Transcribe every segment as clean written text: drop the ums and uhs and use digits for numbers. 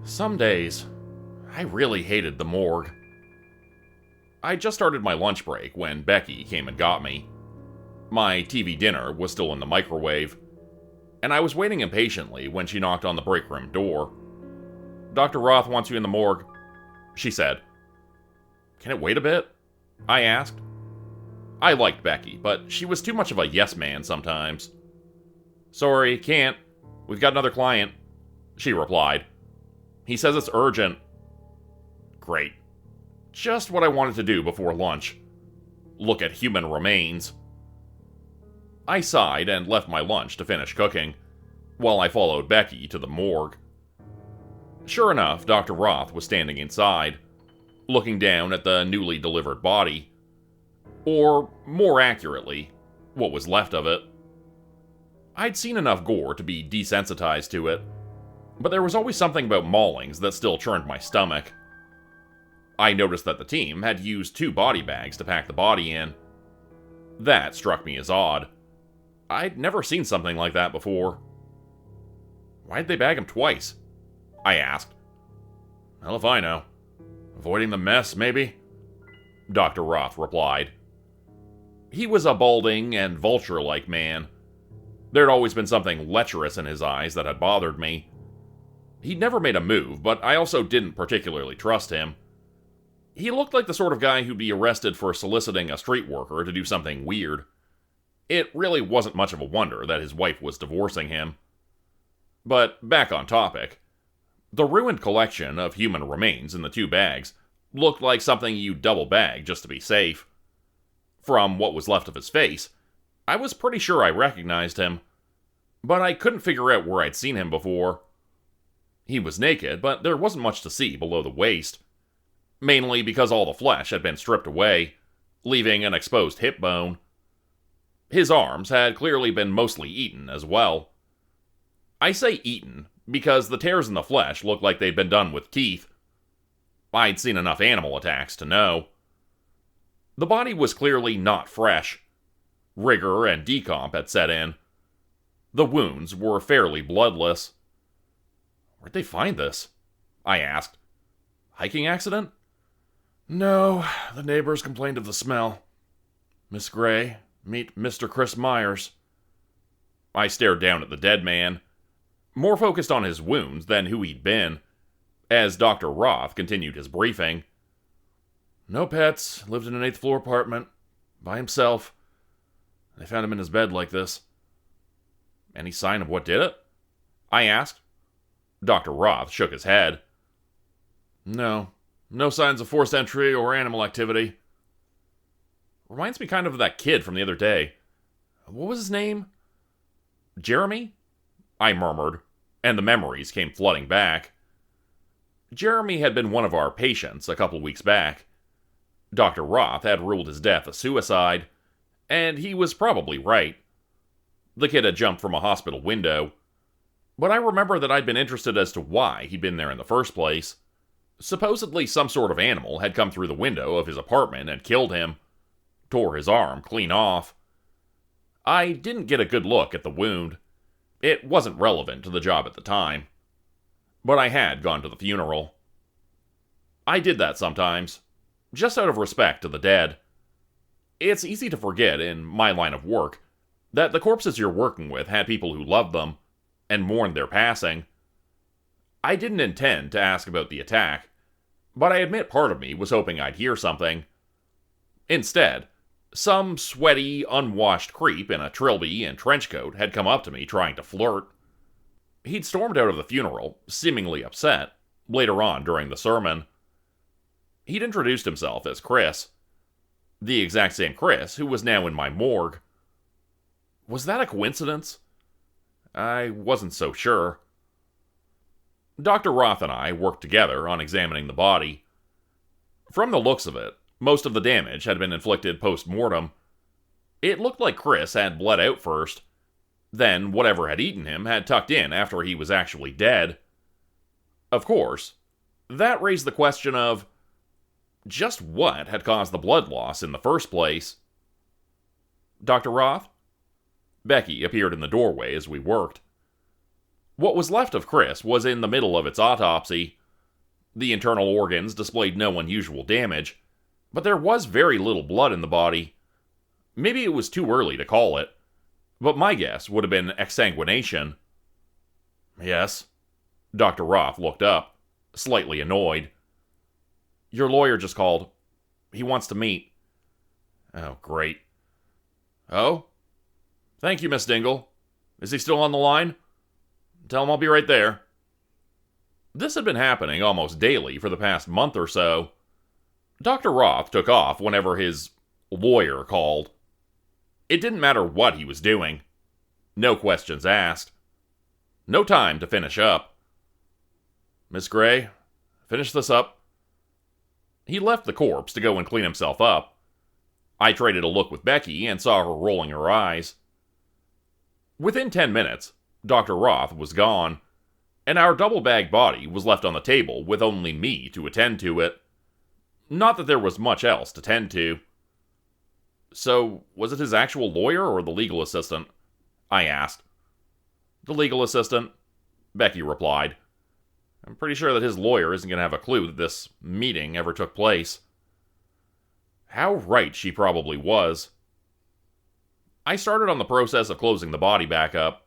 Some days, I really hated the morgue. I just started my lunch break when Becky came and got me. My TV dinner was still in the microwave, and I was waiting impatiently when she knocked on the break room door. "Dr. Roth wants you in the morgue," she said. "Can it wait a bit?" I asked. I liked Becky, but she was too much of a yes man sometimes. "Sorry, can't. We've got another client," she replied. "He says it's urgent." Great. Just what I wanted to do before lunch. Look at human remains. I sighed and left my lunch to finish cooking, while I followed Becky to the morgue. Sure enough, Dr. Roth was standing inside, looking down at the newly delivered body. Or, more accurately, what was left of it. I'd seen enough gore to be desensitized to it, but there was always something about maulings that still churned my stomach. I noticed that the team had used 2 body bags to pack the body in. That struck me as odd. I'd never seen something like that before. "Why'd they bag him twice?" I asked. "Hell if I know. Avoiding the mess, maybe?" Dr. Roth replied. He was a balding and vulture-like man. There'd always been something lecherous in his eyes that had bothered me. He'd never made a move, but I also didn't particularly trust him. He looked like the sort of guy who'd be arrested for soliciting a street worker to do something weird. It really wasn't much of a wonder that his wife was divorcing him. But back on topic. The ruined collection of human remains in the 2 bags looked like something you'd double bag just to be safe. From what was left of his face, I was pretty sure I recognized him, but I couldn't figure out where I'd seen him before. He was naked, but there wasn't much to see below the waist, mainly because all the flesh had been stripped away, leaving an exposed hip bone. His arms had clearly been mostly eaten as well. I say eaten because the tears in the flesh looked like they'd been done with teeth. I'd seen enough animal attacks to know. The body was clearly not fresh. Rigor and decomp had set in. The wounds were fairly bloodless. "Where'd they find this?" I asked. "Hiking accident?" "No, the neighbors complained of the smell. Miss Gray, meet Mr. Chris Myers." I stared down at the dead man, more focused on his wounds than who he'd been, as Dr. Roth continued his briefing. "No pets, lived in an 8th floor apartment, by himself. They found him in his bed like this." "Any sign of what did it?" I asked. Dr. Roth shook his head. No signs of forced entry or animal activity." Reminds me kind of that kid from the other day. What was his name? "Jeremy?" I murmured, and the memories came flooding back. Jeremy had been one of our patients a couple weeks back. Dr. Roth had ruled his death a suicide, and he was probably right. The kid had jumped from a hospital window, but I remember that I'd been interested as to why he'd been there in the first place. Supposedly some sort of animal had come through the window of his apartment and killed him, tore his arm clean off. I didn't get a good look at the wound. It wasn't relevant to the job at the time. But I had gone to the funeral. I did that sometimes, just out of respect to the dead. It's easy to forget, in my line of work, that the corpses you're working with had people who loved them, and mourned their passing. I didn't intend to ask about the attack, but I admit part of me was hoping I'd hear something. Instead, some sweaty, unwashed creep in a trilby and trench coat had come up to me trying to flirt. He'd stormed out of the funeral, seemingly upset, later on during the sermon. He'd introduced himself as Chris. The exact same Chris who was now in my morgue. Was that a coincidence? I wasn't so sure. Dr. Roth and I worked together on examining the body. From the looks of it, most of the damage had been inflicted post-mortem. It looked like Chris had bled out first. Then whatever had eaten him had tucked in after he was actually dead. Of course, that raised the question of just what had caused the blood loss in the first place. "Dr. Roth?" Becky appeared in the doorway as we worked. What was left of Chris was in the middle of its autopsy. The internal organs displayed no unusual damage, but there was very little blood in the body. Maybe it was too early to call it, but my guess would have been exsanguination. Yes. Dr. Roth looked up, slightly annoyed. Your lawyer just called. He wants to meet. Oh, great. Oh? Thank you, Miss Dingle. Is he still on the line? Tell him I'll be right there. This had been happening almost daily for the past month or so. Dr. Roth took off whenever his lawyer called. It didn't matter what he was doing. No questions asked. No time to finish up. Miss Gray, finish this up. He left the corpse to go and clean himself up. I traded a look with Becky and saw her rolling her eyes. Within 10 minutes, Dr. Roth was gone, and our double-bagged body was left on the table with only me to attend to it. Not that there was much else to tend to. So, was it his actual lawyer or the legal assistant? I asked. The legal assistant, Becky replied. I'm pretty sure that his lawyer isn't going to have a clue that this meeting ever took place. How right she probably was. I started on the process of closing the body back up.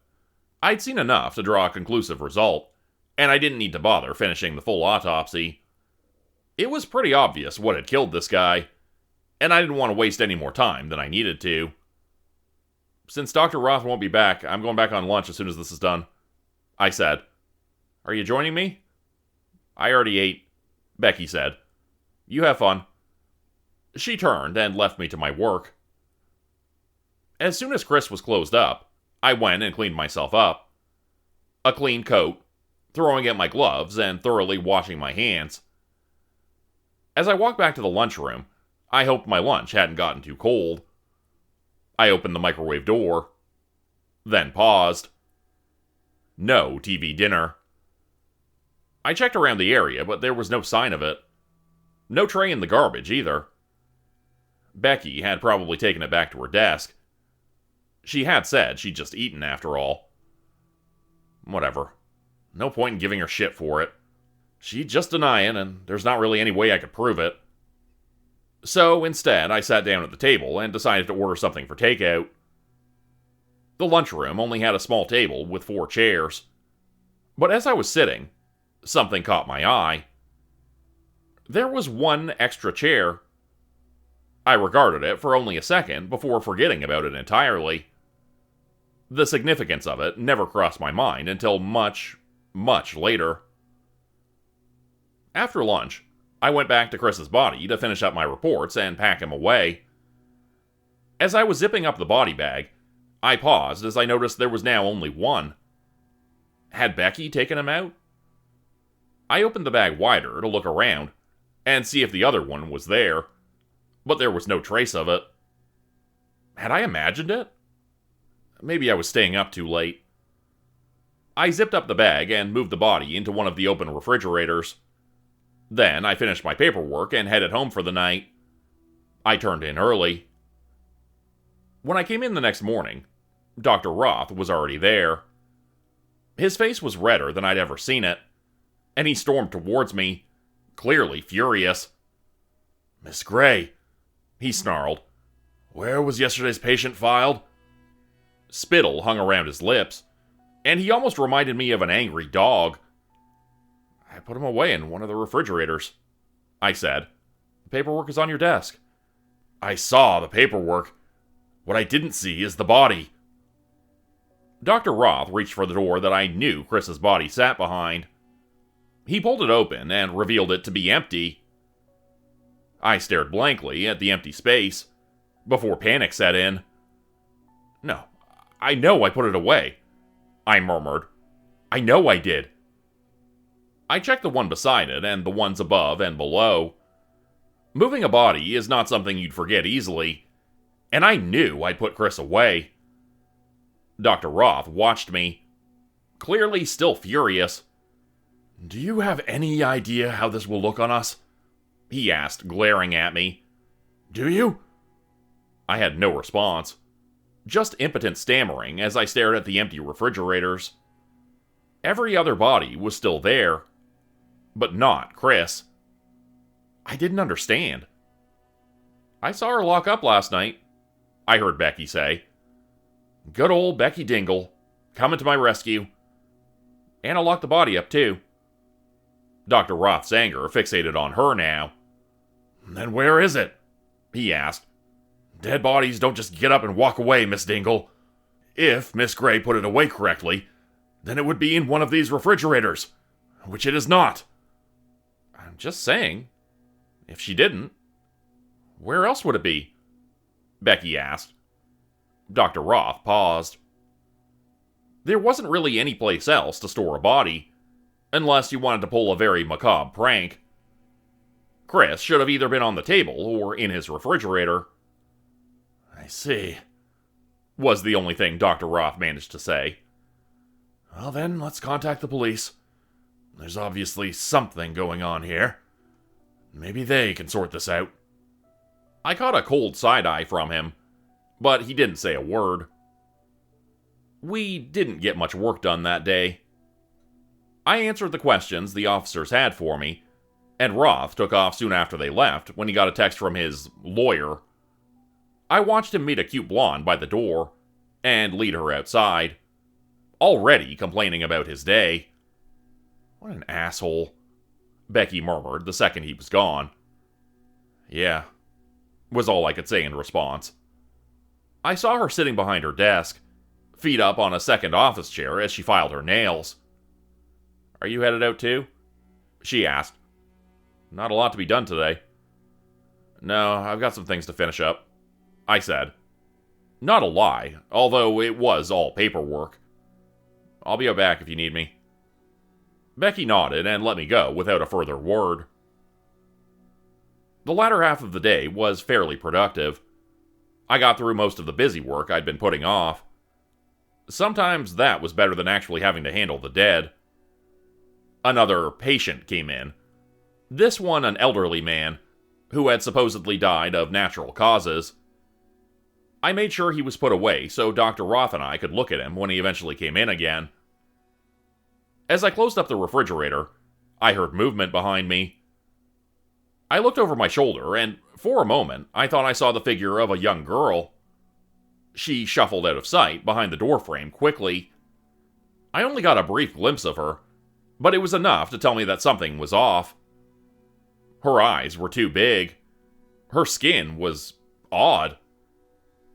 I'd seen enough to draw a conclusive result, and I didn't need to bother finishing the full autopsy. It was pretty obvious what had killed this guy, and I didn't want to waste any more time than I needed to. Since Dr. Roth won't be back, I'm going back on lunch as soon as this is done, I said. Are you joining me? I already ate, Becky said. You have fun. She turned and left me to my work. As soon as Chris was closed up, I went and cleaned myself up. A clean coat, throwing at my gloves, and thoroughly washing my hands. As I walked back to the lunchroom, I hoped my lunch hadn't gotten too cold. I opened the microwave door, then paused. No TV dinner. I checked around the area, but there was no sign of it. No tray in the garbage, either. Becky had probably taken it back to her desk. She had said she'd just eaten, after all. Whatever. No point in giving her shit for it. She'd just deny it, and there's not really any way I could prove it. So, instead, I sat down at the table and decided to order something for takeout. The lunchroom only had a small table with 4 chairs. But as I was sitting, something caught my eye. There was one extra chair. I regarded it for only a second before forgetting about it entirely. The significance of it never crossed my mind until much, much later. After lunch, I went back to Chris's body to finish up my reports and pack him away. As I was zipping up the body bag, I paused as I noticed there was now only one. Had Becky taken him out? I opened the bag wider to look around and see if the other one was there, but there was no trace of it. Had I imagined it? Maybe I was staying up too late. I zipped up the bag and moved the body into one of the open refrigerators. Then I finished my paperwork and headed home for the night. I turned in early. When I came in the next morning, Dr. Roth was already there. His face was redder than I'd ever seen it, and he stormed towards me, clearly furious. Miss Gray, he snarled. Where was yesterday's patient filed? Spittle hung around his lips, and he almost reminded me of an angry dog. I put him away in one of the refrigerators, I said. The paperwork is on your desk. I saw the paperwork. What I didn't see is the body. Dr. Roth reached for the door that I knew Chris's body sat behind. He pulled it open and revealed it to be empty. I stared blankly at the empty space before panic set in. No, I know I put it away, I murmured. I know I did. I checked the one beside it and the ones above and below. Moving a body is not something you'd forget easily, and I knew I'd put Chris away. Dr. Roth watched me, clearly still furious. Do you have any idea how this will look on us? He asked, glaring at me. Do you? I had no response, just impotent stammering as I stared at the empty refrigerators. Every other body was still there, but not Chris. I didn't understand. "I saw her lock up last night," I heard Becky say. "Good old Becky Dingle, coming to my rescue. And I'll lock the body up, too." Dr. Roth's anger fixated on her now. "Then where is it?" he asked. "Dead bodies don't just get up and walk away, Miss Dingle. If Miss Gray put it away correctly, then it would be in one of these refrigerators, which it is not." "I'm just saying, if she didn't, where else would it be?" Becky asked. Dr. Roth paused. There wasn't really any place else to store a body, unless you wanted to pull a very macabre prank. Chris should have either been on the table or in his refrigerator. "I see," was the only thing Dr. Roth managed to say. "Well then, let's contact the police. There's obviously something going on here. Maybe they can sort this out." I caught a cold side-eye from him, but he didn't say a word. We didn't get much work done that day. I answered the questions the officers had for me, and Roth took off soon after they left when he got a text from his lawyer. I watched him meet a cute blonde by the door and lead her outside, already complaining about his day. "What an asshole," Becky murmured the second he was gone. "Yeah," was all I could say in response. I saw her sitting behind her desk, feet up on a second office chair as she filed her nails. "Are you headed out too?" she asked. "Not a lot to be done today." "No, I've got some things to finish up," I said. Not a lie, although it was all paperwork. "I'll be back if you need me." Becky nodded and let me go without a further word. The latter half of the day was fairly productive. I got through most of the busy work I'd been putting off. Sometimes that was better than actually having to handle the dead. Another patient came in. This one an elderly man, who had supposedly died of natural causes. I made sure he was put away so Dr. Roth and I could look at him when he eventually came in again. As I closed up the refrigerator, I heard movement behind me. I looked over my shoulder, and for a moment, I thought I saw the figure of a young girl. She shuffled out of sight behind the doorframe quickly. I only got a brief glimpse of her, but it was enough to tell me that something was off. Her eyes were too big. Her skin was odd.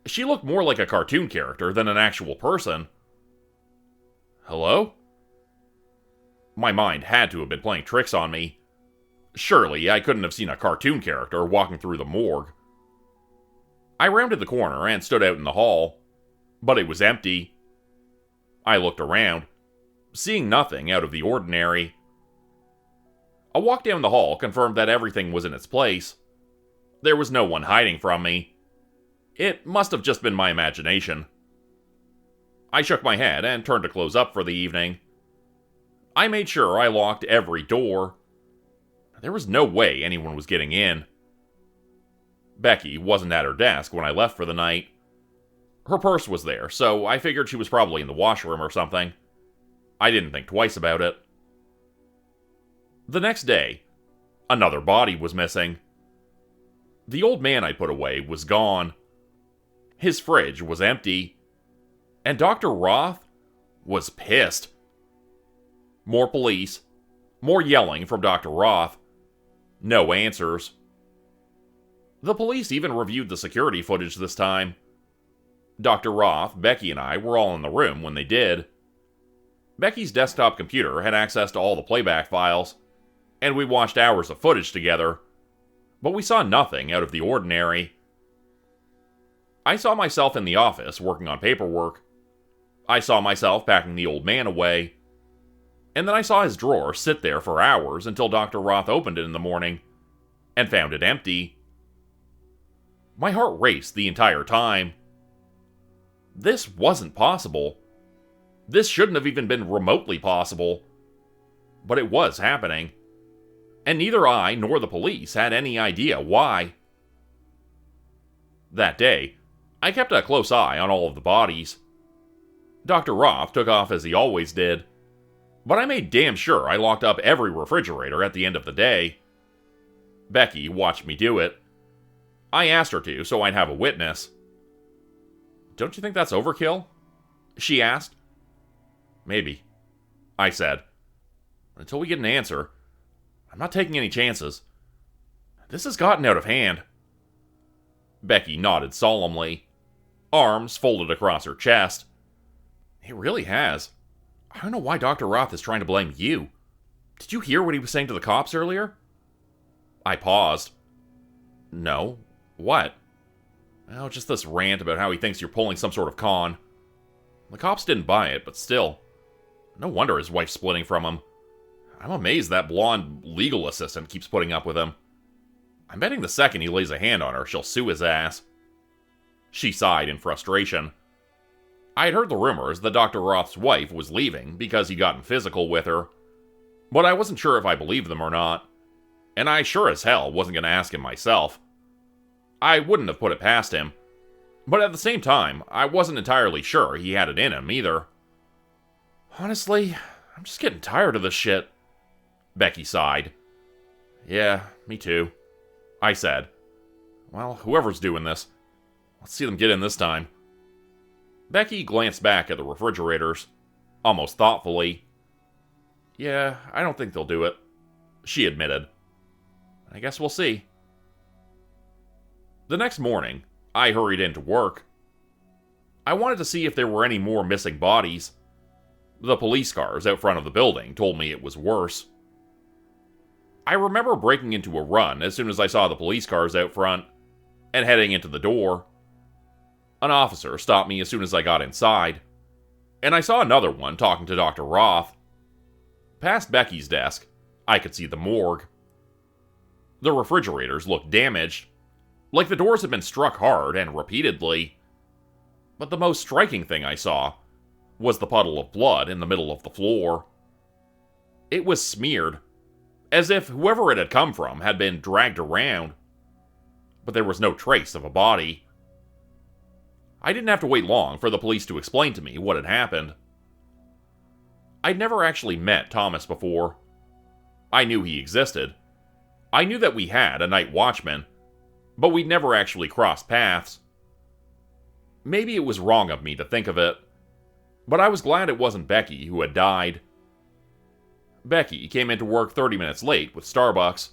She looked more like a cartoon character than an actual person. "Hello?" My mind had to have been playing tricks on me. Surely I couldn't have seen a cartoon character walking through the morgue. I rounded the corner and stood out in the hall, but it was empty. I looked around, seeing nothing out of the ordinary. A walk down the hall confirmed that everything was in its place. There was no one hiding from me. It must have just been my imagination. I shook my head and turned to close up for the evening. I made sure I locked every door. There was no way anyone was getting in. Becky wasn't at her desk when I left for the night. Her purse was there, so I figured she was probably in the washroom or something. I didn't think twice about it. The next day, another body was missing. The old man I put away was gone. His fridge was empty. And Dr. Roth was pissed. More police. More yelling from Dr. Roth. No answers. The police even reviewed the security footage this time. Dr. Roth, Becky, and I were all in the room when they did. Becky's desktop computer had access to all the playback files, and we watched hours of footage together, but we saw nothing out of the ordinary. I saw myself in the office working on paperwork. I saw myself packing the old man away. And then I saw his drawer sit there for hours until Dr. Roth opened it in the morning and found it empty. My heart raced the entire time. This wasn't possible. This shouldn't have even been remotely possible. But it was happening. And neither I nor the police had any idea why. That day, I kept a close eye on all of the bodies. Dr. Roth took off as he always did. but I made damn sure I locked up every refrigerator at the end of the day. Becky watched me do it. I asked her to, so I'd have a witness. "Don't you think that's overkill?" she asked. "Maybe," I said. "Until we get an answer, I'm not taking any chances. This has gotten out of hand." Becky nodded solemnly, arms folded across her chest. "It really has. I don't know why Dr. Roth is trying to blame you. Did you hear what he was saying to the cops earlier?" I paused. "No. What?" "Well, just this rant about how he thinks you're pulling some sort of con. The cops didn't buy it, but still. No wonder his wife's splitting from him. I'm amazed that blonde legal assistant keeps putting up with him. I'm betting the second he lays a hand on her, she'll sue his ass." She sighed in frustration. I had heard the rumors that Dr. Roth's wife was leaving because he'd gotten physical with her, but I wasn't sure if I believed them or not, and I sure as hell wasn't going to ask him myself. I wouldn't have put it past him, but at the same time, I wasn't entirely sure he had it in him either. "Honestly, I'm just getting tired of this shit," Becky sighed. "Yeah, me too," I said. "Well, whoever's doing this, let's see them get in this time." Becky glanced back at the refrigerators, almost thoughtfully. "Yeah, I don't think they'll do it," she admitted. "I guess we'll see." The next morning, I hurried into work. I wanted to see if there were any more missing bodies. The police cars out front of the building told me it was worse. I remember breaking into a run as soon as I saw the police cars out front, and heading into the door. An officer stopped me as soon as I got inside, and I saw another one talking to Dr. Roth. Past Becky's desk, I could see the morgue. The refrigerators looked damaged, like the doors had been struck hard and repeatedly. But the most striking thing I saw was the puddle of blood in the middle of the floor. It was smeared, as if whoever it had come from had been dragged around, but there was no trace of a body. I didn't have to wait long for the police to explain to me what had happened. I'd never actually met Thomas before. I knew he existed. I knew that we had a night watchman, but we'd never actually crossed paths. Maybe it was wrong of me to think of it, but I was glad it wasn't Becky who had died. Becky came into work 30 minutes late with Starbucks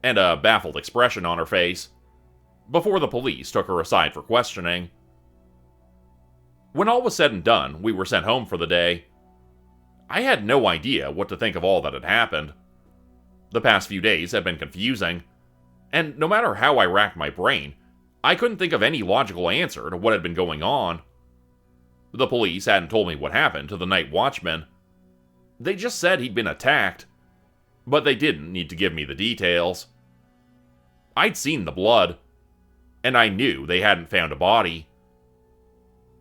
and a baffled expression on her face before the police took her aside for questioning. When all was said and done, we were sent home for the day. I had no idea what to think of all that had happened. The past few days had been confusing, and no matter how I racked my brain, I couldn't think of any logical answer to what had been going on. The police hadn't told me what happened to the night watchman. They just said he'd been attacked, but they didn't need to give me the details. I'd seen the blood, and I knew they hadn't found a body.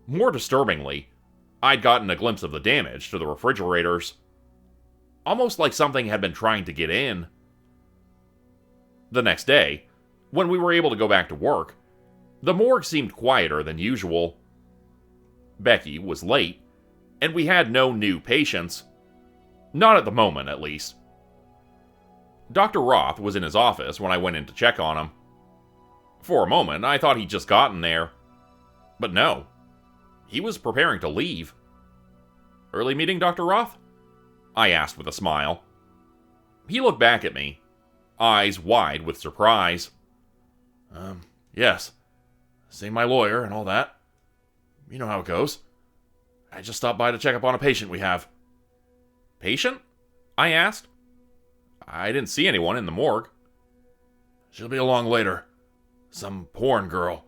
More disturbingly, I'd gotten a glimpse of the damage to the refrigerators, almost like something had been trying to get in. The next day, when we were able to go back to work, the morgue seemed quieter than usual. Becky was late, and we had no new patients. Not at the moment, at least. Dr. Roth was in his office when I went in to check on him. For a moment, I thought he'd just gotten there. But no. He was preparing to leave. "Early meeting, Dr. Roth?" I asked with a smile. He looked back at me, eyes wide with surprise. Yes. Seeing my lawyer and all that. You know how it goes. I just stopped by to check up on a patient we have." "Patient?" I asked. I didn't see anyone in the morgue. "She'll be along later. Some porn girl.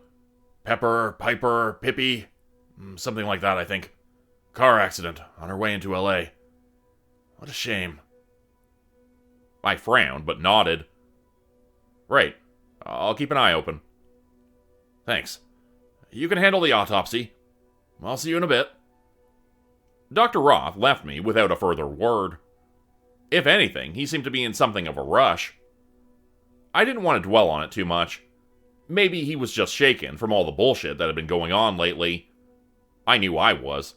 Pepper, Piper, Pippi. Something like that, I think. Car accident on her way into L.A. What a shame." I frowned, but nodded. "Right. I'll keep an eye open." "Thanks. You can handle the autopsy. I'll see you in a bit." Dr. Roth left me without a further word. If anything, he seemed to be in something of a rush. I didn't want to dwell on it too much. Maybe he was just shaken from all the bullshit that had been going on lately. I knew I was.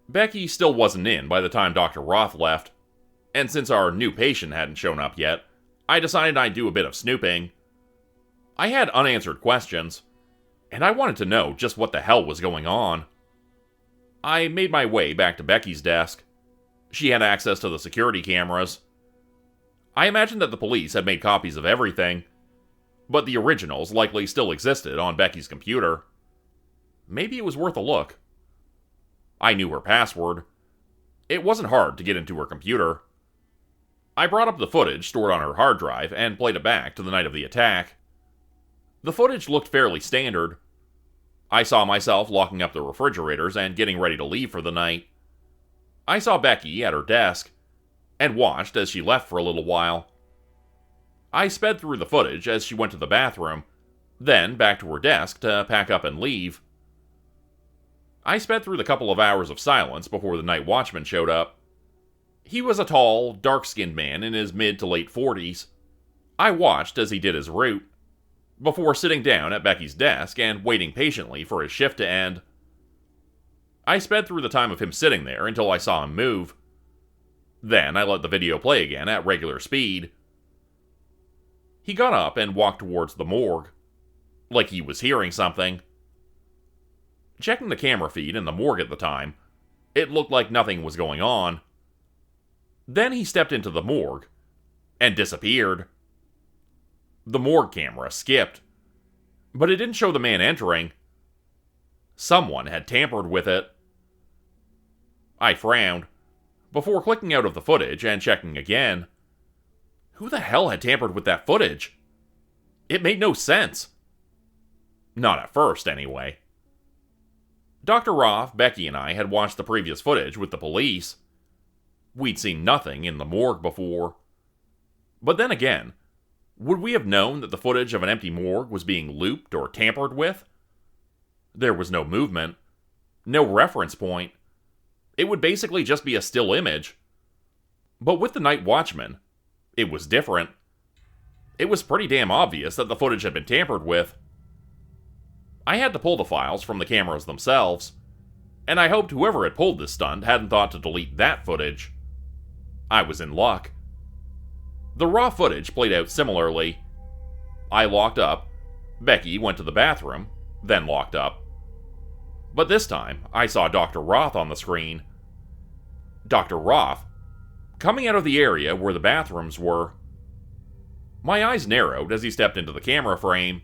Becky still wasn't in by the time Dr. Roth left, and since our new patient hadn't shown up yet, I decided I'd do a bit of snooping. I had unanswered questions, and I wanted to know just what the hell was going on. I made my way back to Becky's desk. She had access to the security cameras. I imagined that the police had made copies of everything, but the originals likely still existed on Becky's computer. Maybe it was worth a look. I knew her password. It wasn't hard to get into her computer. I brought up the footage stored on her hard drive and played it back to the night of the attack. The footage looked fairly standard. I saw myself locking up the refrigerators and getting ready to leave for the night. I saw Becky at her desk, and watched as she left for a little while. I sped through the footage as she went to the bathroom, then back to her desk to pack up and leave. I sped through the couple of hours of silence before the night watchman showed up. He was a tall, dark-skinned man in his mid to late 40s. I watched as he did his route, before sitting down at Becky's desk and waiting patiently for his shift to end. I sped through the time of him sitting there until I saw him move. Then I let the video play again at regular speed. He got up and walked towards the morgue, like he was hearing something. Checking the camera feed in the morgue at the time, it looked like nothing was going on. Then he stepped into the morgue, and disappeared. The morgue camera skipped, but it didn't show the man entering. Someone had tampered with it. I frowned, before clicking out of the footage and checking again. Who the hell had tampered with that footage? It made no sense. Not at first, anyway. Dr. Roth, Becky, and I had watched the previous footage with the police. We'd seen nothing in the morgue before. But then again, would we have known that the footage of an empty morgue was being looped or tampered with? There was no movement, no reference point. It would basically just be a still image. But with the night watchman, it was different. It was pretty damn obvious that the footage had been tampered with. I had to pull the files from the cameras themselves, and I hoped whoever had pulled this stunt hadn't thought to delete that footage. I was in luck. The raw footage played out similarly. I locked up, Becky went to the bathroom, then locked up. But this time, I saw Dr. Roth on the screen. Dr. Roth, coming out of the area where the bathrooms were. My eyes narrowed as he stepped into the camera frame.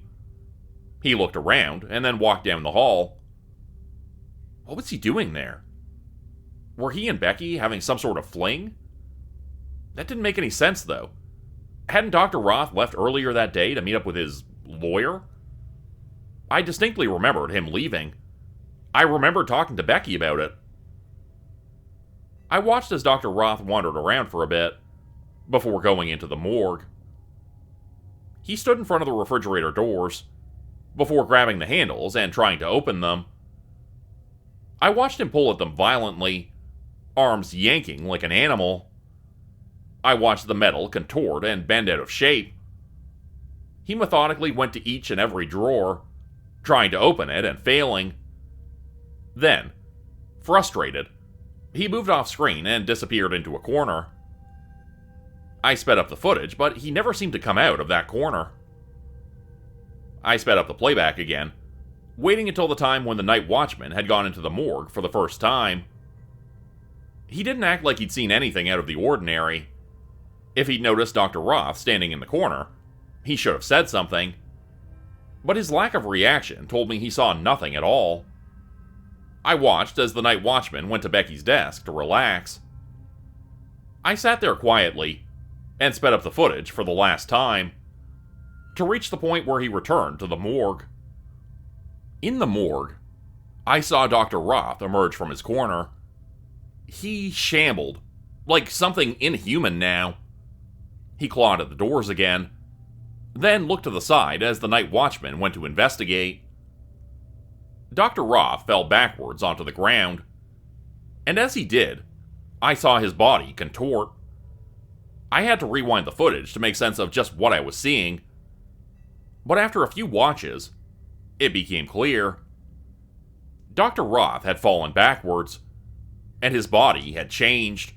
He looked around and then walked down the hall. What was he doing there? Were he and Becky having some sort of fling? That didn't make any sense, though. Hadn't Dr. Roth left earlier that day to meet up with his lawyer? I distinctly remembered him leaving. I remembered talking to Becky about it. I watched as Dr. Roth wandered around for a bit, before going into the morgue. He stood in front of the refrigerator doors, before grabbing the handles and trying to open them. I watched him pull at them violently, arms yanking like an animal. I watched the metal contort and bend out of shape. He methodically went to each and every drawer, trying to open it and failing. Then, frustrated, he moved off screen and disappeared into a corner. I sped up the footage, but he never seemed to come out of that corner. I sped up the playback again, waiting until the time when the night watchman had gone into the morgue for the first time. He didn't act like he'd seen anything out of the ordinary. If he'd noticed Dr. Roth standing in the corner, he should have said something. But his lack of reaction told me he saw nothing at all. I watched as the night watchman went to Becky's desk to relax. I sat there quietly, and sped up the footage for the last time, to reach the point where he returned to the morgue. In the morgue, I saw Dr. Roth emerge from his corner. He shambled, like something inhuman now. He clawed at the doors again, then looked to the side as the night watchman went to investigate. Dr. Roth fell backwards onto the ground, and as he did, I saw his body contort. I had to rewind the footage to make sense of just what I was seeing, but after a few watches, it became clear. Dr. Roth had fallen backwards, and his body had changed.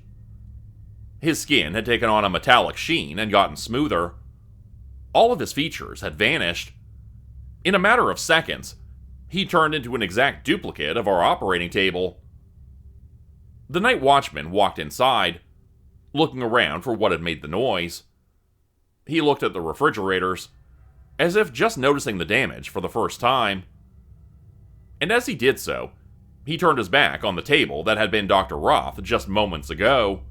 His skin had taken on a metallic sheen and gotten smoother. All of his features had vanished. In a matter of seconds, he turned into an exact duplicate of our operating table. The night watchman walked inside, looking around for what had made the noise. He looked at the refrigerators, as if just noticing the damage for the first time. And as he did so, he turned his back on the table that had been Dr. Roth just moments ago.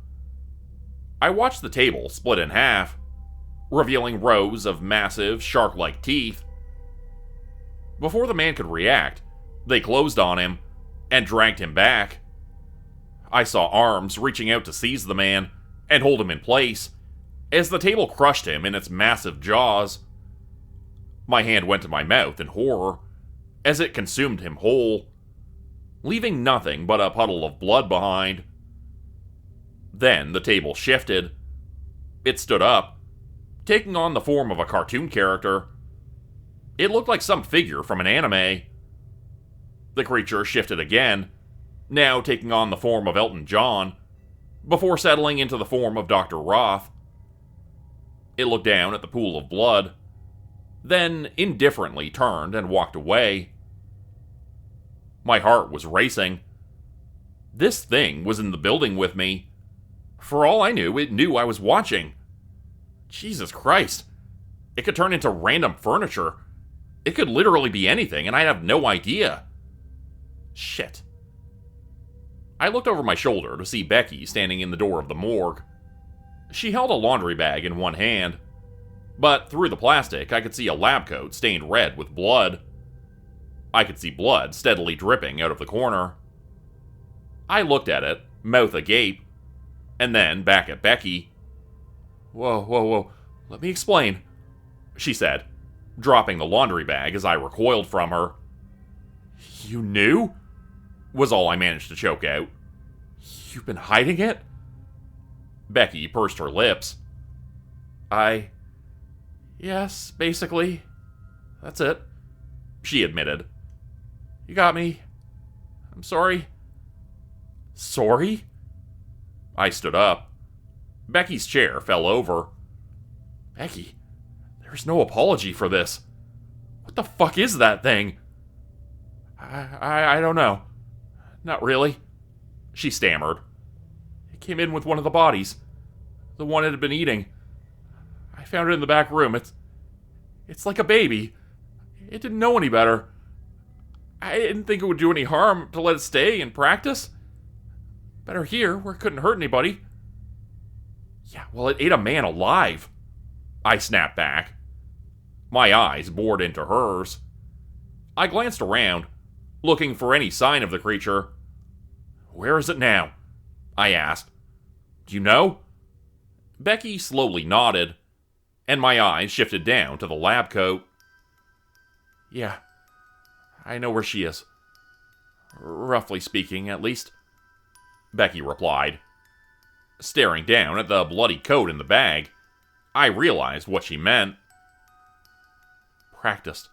I watched the table split in half, revealing rows of massive, shark-like teeth. Before the man could react, they closed on him and dragged him back. I saw arms reaching out to seize the man and hold him in place, as the table crushed him in its massive jaws. My hand went to my mouth in horror, as it consumed him whole, leaving nothing but a puddle of blood behind. Then the table shifted. It stood up, taking on the form of a cartoon character. It looked like some figure from an anime. The creature shifted again, now taking on the form of Elton John, before settling into the form of Dr. Roth. It looked down at the pool of blood, then indifferently turned and walked away. My heart was racing. This thing was in the building with me. For all I knew, it knew I was watching. Jesus Christ. It could turn into random furniture. It could literally be anything, and I'd have no idea. Shit. I looked over my shoulder to see Becky standing in the door of the morgue. She held a laundry bag in one hand, but through the plastic I could see a lab coat stained red with blood. I could see blood steadily dripping out of the corner. I looked at it, mouth agape, and then back at Becky. Whoa, let me explain, she said, dropping the laundry bag as I recoiled from her. You knew? Was all I managed to choke out. You've been hiding it? Becky pursed her lips. Yes, basically. That's it, she admitted. You got me. I'm sorry. Sorry? I stood up. Becky's chair fell over. Becky, there's no apology for this. What the fuck is that thing? I don't know. Not really, she stammered. It came in with one of the bodies. The one it had been eating. I found it in the back room. It's like a baby. It didn't know any better. I didn't think it would do any harm to let it stay and practice. Better here, where it couldn't hurt anybody. Yeah, well, it ate a man alive, I snapped back. My eyes bored into hers. I glanced around, looking for any sign of the creature. Where is it now? I asked. Do you know? Becky slowly nodded, and my eyes shifted down to the lab coat. Yeah, I know where she is. Roughly speaking, at least, Becky replied. Staring down at the bloody coat in the bag, I realized what she meant. Practiced,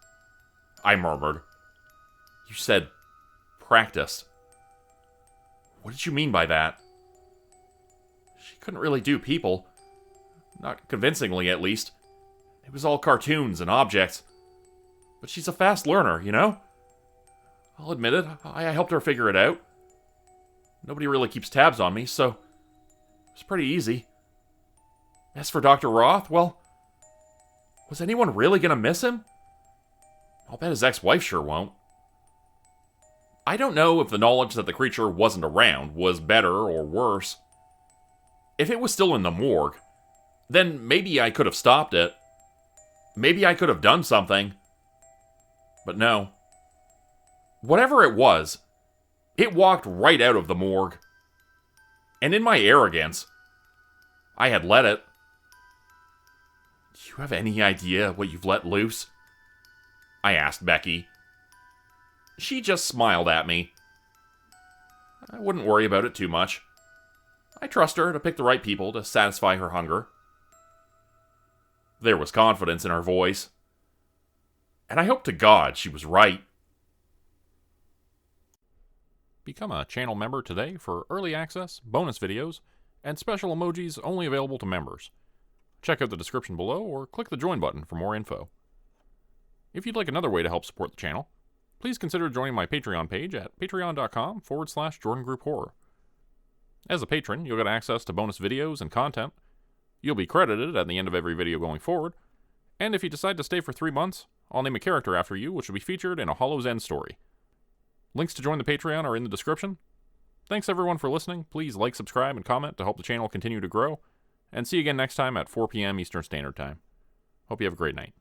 I murmured. You said practiced. What did you mean by that? She couldn't really do people. Not convincingly, at least. It was all cartoons and objects. But she's a fast learner, you know? I'll admit it, I helped her figure it out. Nobody really keeps tabs on me, so it's pretty easy. As for Dr. Roth, well, was anyone really gonna miss him? I'll bet his ex-wife sure won't. I don't know if the knowledge that the creature wasn't around was better or worse. If it was still in the morgue, then maybe I could have stopped it. Maybe I could have done something. But no. Whatever it was, it walked right out of the morgue. And in my arrogance, I had let it. Do you have any idea what you've let loose? I asked Becky. She just smiled at me. I wouldn't worry about it too much. I trust her to pick the right people to satisfy her hunger. There was confidence in her voice. And I hope to God she was right. Become a channel member today for early access, bonus videos, and special emojis only available to members. Check out the description below or click the join button for more info. If you'd like another way to help support the channel, please consider joining my Patreon page at patreon.com/JordanGroupeHorror. As a patron, you'll get access to bonus videos and content. You'll be credited at the end of every video going forward, and if you decide to stay for 3 months, I'll name a character after you which will be featured in a Hollow's End story. Links to join the Patreon are in the description. Thanks everyone for listening. Please like, subscribe, and comment to help the channel continue to grow, and see you again next time at 4 p.m. Eastern Standard Time. Hope you have a great night.